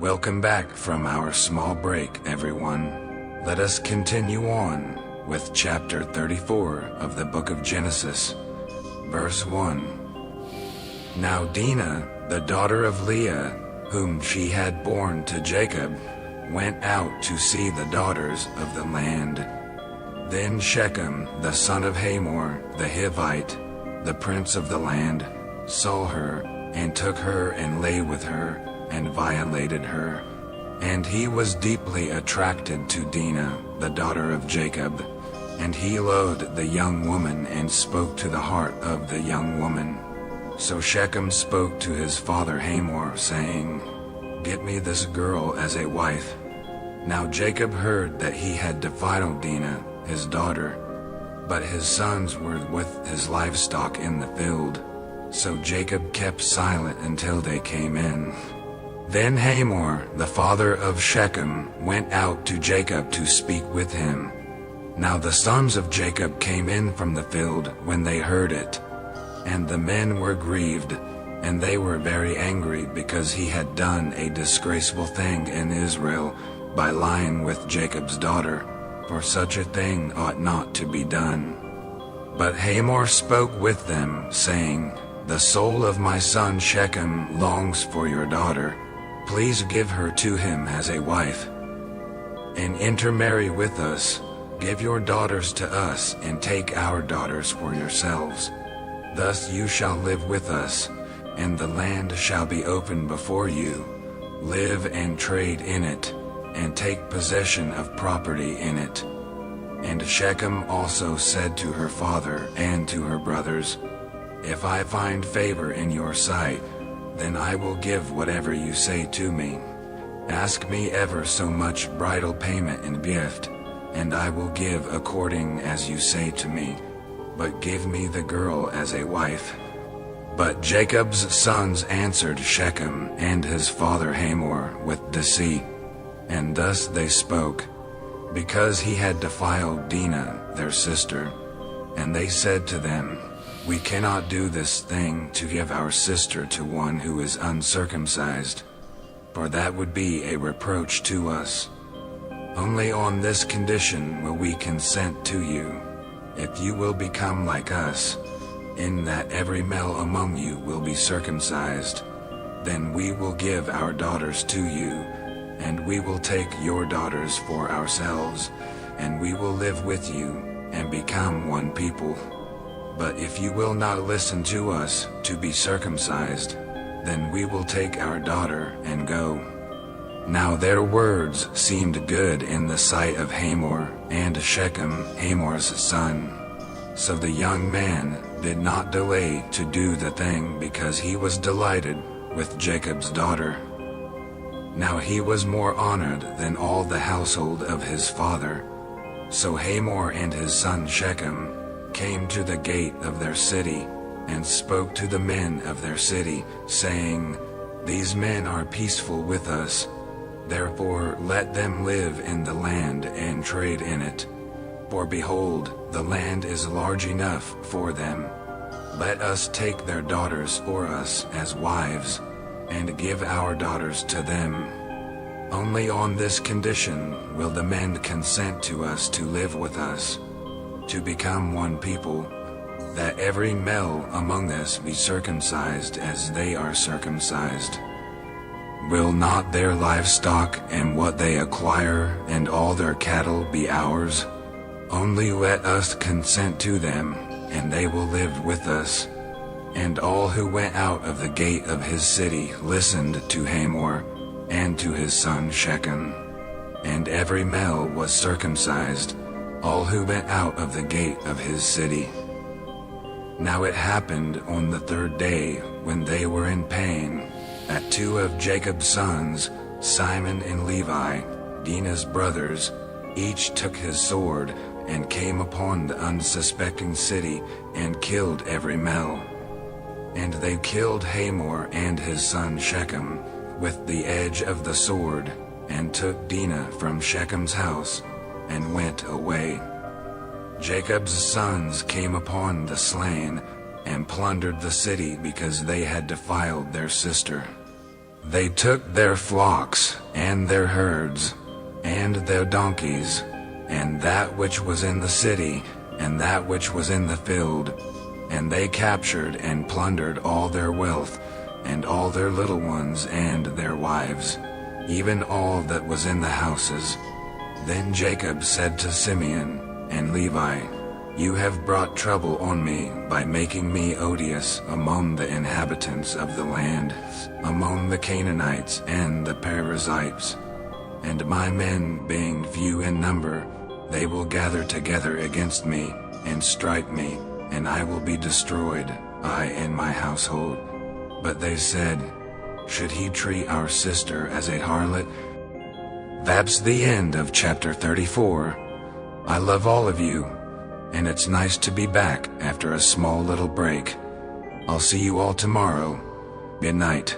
Welcome back from our small break, everyone. Let us continue on with chapter 34 of the book of Genesis, verse 1. Now Dinah, the daughter of Leah, whom she had borne to Jacob, went out to see the daughters of the land. Then Shechem, the son of Hamor, the Hivite, the prince of the land, saw her, and took her and lay with her, and violated her. And he was deeply attracted to Dinah, the daughter of Jacob. And he loathed the young woman and spoke to the heart of the young woman. So Shechem spoke to his father Hamor, saying, Get me this girl as a wife. Now Jacob heard that he had defiled Dinah, his daughter, but his sons were with his livestock in the field. So Jacob kept silent until they came in. Then Hamor, the father of Shechem, went out to Jacob to speak with him. Now the sons of Jacob came in from the field when they heard it. And the men were grieved, and they were very angry because he had done a disgraceful thing in Israel by lying with Jacob's daughter, for such a thing ought not to be done. But Hamor spoke with them, saying, The soul of my son Shechem longs for your daughter. Please give her to him as a wife, and intermarry with us. Give your daughters to us, and take our daughters for yourselves. Thus you shall live with us, and the land shall be open before you. Live and trade in it, and take possession of property in it. And Shechem also said to her father and to her brothers, If I find favor in your sight, then I will give whatever you say to me. Ask me ever so much bridal payment and gift, and I will give according as you say to me. But give me the girl as a wife. But Jacob's sons answered Shechem and his father Hamor with deceit, and thus they spoke, because he had defiled Dinah, their sister. And they said to them, We cannot do this thing to give our sister to one who is uncircumcised, for that would be a reproach to us. Only on this condition will we consent to you, if you will become like us, in that every male among you will be circumcised. Then we will give our daughters to you, and we will take your daughters for ourselves, and we will live with you, and become one people. But if you will not listen to us to be circumcised, then we will take our daughter and go. Now their words seemed good in the sight of Hamor and Shechem, Hamor's son. So the young man did not delay to do the thing because he was delighted with Jacob's daughter. Now he was more honored than all the household of his father. So Hamor and his son Shechem came to the gate of their city, and spoke to the men of their city, saying, These men are peaceful with us. Therefore let them live in the land and trade in it. For behold, the land is large enough for them. Let us take their daughters for us as wives, and give our daughters to them. Only on this condition will the men consent to us to live with us, to become one people, that every male among us be circumcised as they are circumcised. Will not their livestock and what they acquire and all their cattle be ours? Only let us consent to them, and they will live with us. And all who went out of the gate of his city listened to Hamor and to his son Shechem. And every male was circumcised, all who went out of the gate of his city. Now it happened on the third day, when they were in pain, that two of Jacob's sons, Simon and Levi, Dinah's brothers, each took his sword, and came upon the unsuspecting city, and killed every male. And they killed Hamor and his son Shechem with the edge of the sword, and took Dinah from Shechem's house, and went away. Jacob's sons came upon the slain, and plundered the city because they had defiled their sister. They took their flocks, and their herds, and their donkeys, and that which was in the city, and that which was in the field, and they captured and plundered all their wealth, and all their little ones and their wives, even all that was in the houses. Then Jacob said to Simeon and Levi, "You have brought trouble on me by making me odious among the inhabitants of the land, among the Canaanites and the Perizzites. And my men being few in number, they will gather together against me and strike me, and I will be destroyed, I and my household." But they said, "Should he treat our sister as a harlot?" That's the end of chapter 34. I love all of you, and it's nice to be back after a small little break. I'll see you all tomorrow. Good night.